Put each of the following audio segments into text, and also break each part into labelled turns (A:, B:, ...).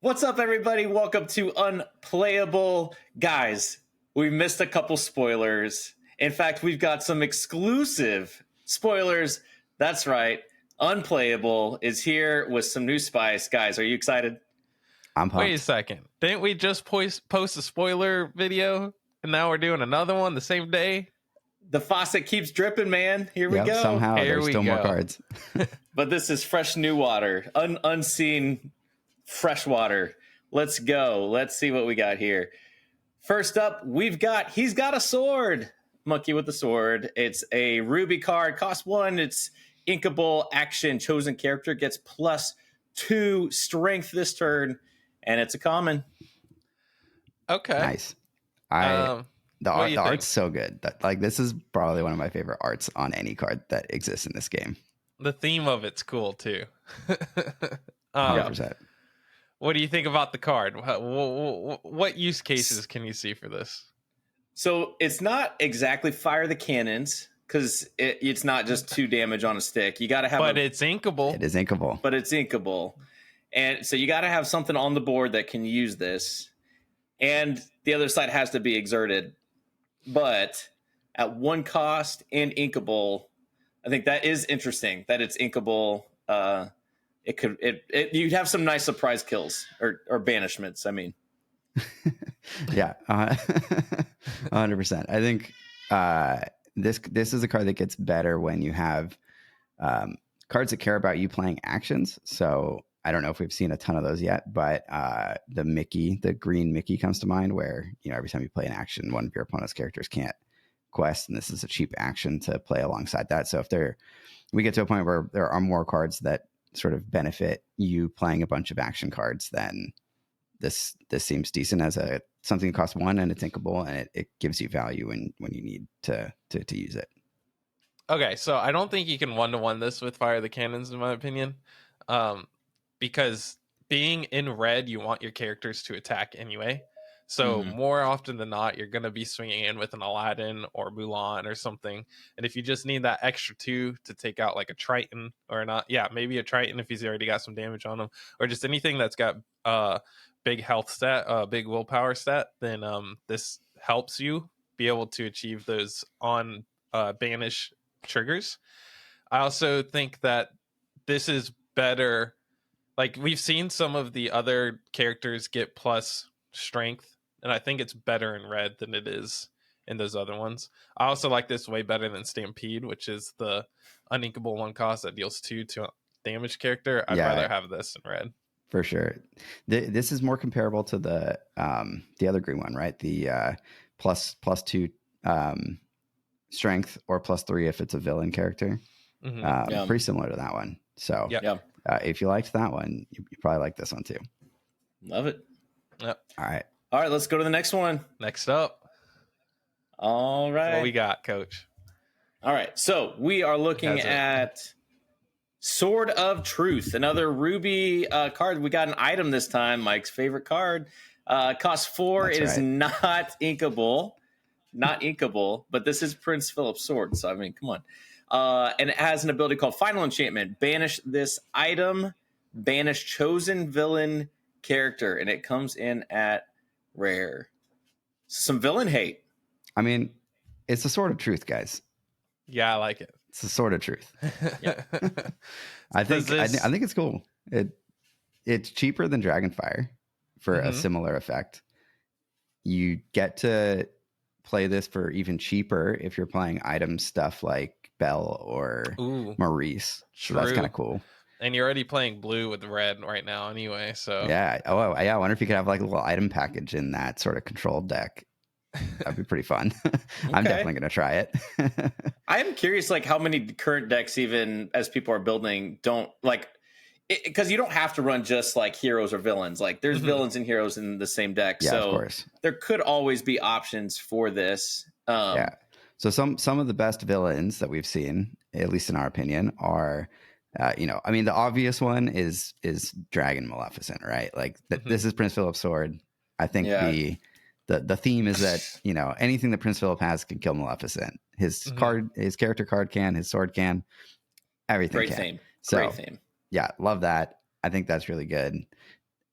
A: What's up, everybody? Welcome to Unplayable. Guys, we missed a couple spoilers. In fact, we've got some exclusive spoilers. That's right. Unplayable is here with some new spice. Guys, are you excited?
B: I'm pumped.
C: Wait a second. Didn't we just post a spoiler video? And now we're doing another one the same day?
A: The faucet keeps dripping, man. Here we go.
B: Somehow
C: Here
B: there's
C: we
B: still more
C: go.
B: cards.
A: But this is fresh new water, unseen fresh water. Let's go. Let's see what we got here. First up, he's got a sword. Monkey with the sword. It's a ruby card. Cost 1. It's inkable action. Chosen character gets +2 strength this turn. And it's a common.
C: Okay.
B: Nice.
C: What
B: The
C: do you think?
B: art's so good. This is probably one of my favorite arts on any card that exists in this game.
C: The theme of it's cool too.
B: 100%.
C: What do you think about the card? What use cases can you see for this?
A: So it's not exactly fire the cannons, because it's not just 2 damage on a stick. You got to have
C: But it's inkable.
B: It is inkable.
A: But it's inkable. And so you got to have something on the board that can use this. And the other side has to be exerted. But at 1 cost and inkable, I think that is interesting that it's inkable. You'd have some nice surprise kills or banishments. I mean,
B: Yeah, 100%. I think this is a card that gets better when you have cards that care about you playing actions. So I don't know if we've seen a ton of those yet, but the green Mickey comes to mind, where every time you play an action, one of your opponent's characters can't quest, and this is a cheap action to play alongside that. So if we get to a point where there are more cards that sort of benefit you playing a bunch of action cards, then this seems decent as something that costs 1 and it's inkable, and it gives you value when you need to use it.
C: Okay, so I don't think you can 1-to-1 this with Fire the Cannons, in my opinion. Because being in red, you want your characters to attack anyway. So more often than not, you're going to be swinging in with an Aladdin or Mulan or something. And if you just need that extra 2 to take out like a Triton or not, maybe a Triton if he's already got some damage on him, or just anything that's got big health stat, big willpower stat, then this helps you be able to achieve those on banish triggers. I also think that this is better. Like, we've seen some of the other characters get plus strength, and I think it's better in red than it is in those other ones. I also like this way better than Stampede, which is the uninkable 1 cost that deals 2 to damage character. I'd rather have this in red.
B: For sure. This is more comparable to the other green one, right? The +2 strength, or +3 if it's a villain character. Pretty similar to that one. So if you liked that one, you probably like this one too.
A: Love it.
C: Yep.
A: All right, let's go to the next one.
C: Next up.
A: All right.
C: What we got, Coach?
A: All right, so we are looking at Sword of Truth, another ruby card. We got an item this time, Mike's favorite card. Costs 4.
B: That's
A: it is
B: right.
A: not inkable, but this is Prince Philip's sword, so I mean, come on. And it has an ability called Final Enchantment. Banish this item, banish chosen villain character, and it comes in at rare. Some villain hate.
B: I mean, it's the Sword of Truth, guys.
C: Yeah, I like it.
B: It's the Sword of Truth. I think it's cool. It's cheaper than Dragonfire for a similar effect. You get to play this for even cheaper if you're playing item stuff like Belle or Maurice. So that's kind of cool.
C: And you're already playing blue with red right now anyway, so
B: yeah. Oh yeah, I wonder if you could have like a little item package in that sort of controlled deck. That'd be pretty fun. I'm definitely gonna try it.
A: I am curious, like, how many current decks, even as people are building, don't like it, because you don't have to run just like heroes or villains. Like, there's villains and heroes in the same deck,
B: Yeah,
A: so
B: of course.
A: There could always be options for this.
B: Yeah. So some of the best villains that we've seen, at least in our opinion, are I mean, the obvious one is Dragon Maleficent, right? Like this is Prince Philip's sword. I think the theme is that anything that Prince Philip has can kill Maleficent. His character card can, his sword can, everything.
A: Great
B: can.
A: theme.
B: So,
A: Great theme.
B: Yeah, love that. I think that's really good.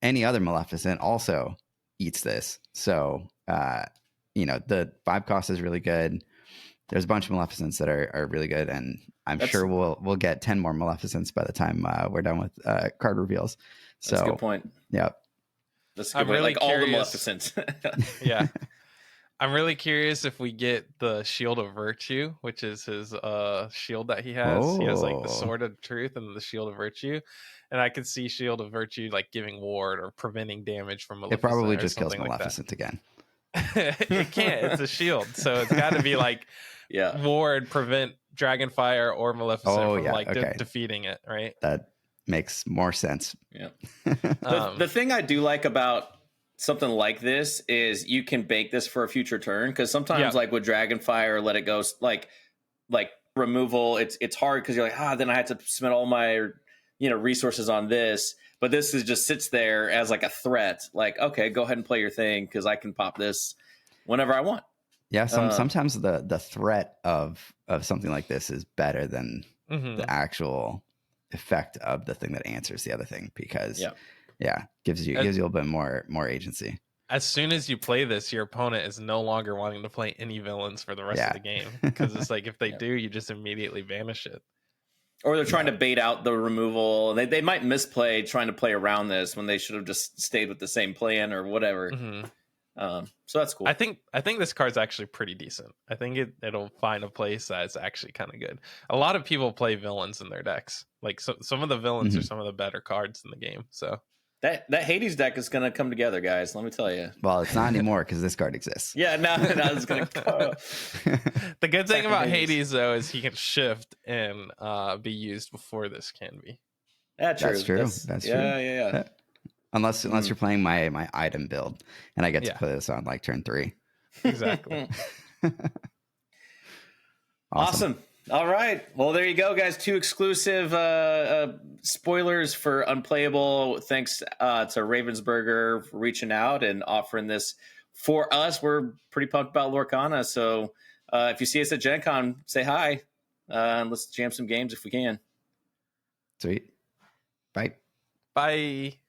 B: any other Maleficent also eats this. So, the 5 cost is really good. There's a bunch of Maleficents that are really good, and I'm sure we'll get 10 more Maleficents by the time we're done with card reveals. So,
A: that's a good point.
B: Yeah.
A: That's a good point.
C: Really
A: like
C: curious.
A: All the Maleficents.
C: Yeah. I'm really curious if we get the Shield of Virtue, which is his shield that he has. He has like the Sword of Truth and the Shield of Virtue. And I could see Shield of Virtue like giving ward or preventing damage from Maleficent.
B: It probably just kills
C: like
B: Maleficent again.
C: It can't. It's a shield. So it's got to be like ward, prevent Dragonfire or Maleficent from defeating it, right?
B: That makes more sense.
A: Yeah. The thing I do like about something like this is you can bake this for a future turn, because sometimes like with Dragonfire, let it go, like removal, it's hard because you're like, then I had to spend all my resources on this, but this is just sits there as like a threat, like, okay, go ahead and play your thing because I can pop this whenever I want.
B: Yeah, sometimes the threat of something like this is better than the actual effect of the thing that answers the other thing, because gives you a little bit more agency.
C: As soon as you play this, your opponent is no longer wanting to play any villains for the rest of the game, because it's like if they do, you just immediately banish it. Or
A: they're trying to bait out the removal. They might misplay trying to play around this when they should have just stayed with the same plan or whatever. So that's cool.
C: I think this card's actually pretty decent. I think it'll find a place that's actually kind of good. A lot of people play villains in their decks. Like some of the villains are some of the better cards in the game. So
A: that Hades deck is going to come together, guys. Let me tell you.
B: Well, it's not anymore because this card exists.
A: Yeah, no, it's going to go.
C: The good thing about Hades, though, is he can shift and be used before this can be.
A: Yeah, true.
B: That's true. That's true.
A: Yeah.
B: Unless you're playing my item build, and I get to play this on like turn 3.
C: Exactly.
A: Awesome. All right. Well, there you go, guys. 2 exclusive spoilers for Unplayable. Thanks to Ravensburger for reaching out and offering this for us. We're pretty pumped about Lorcana. So if you see us at Gen Con, say hi. And let's jam some games if we can.
B: Sweet. Bye.
C: Bye.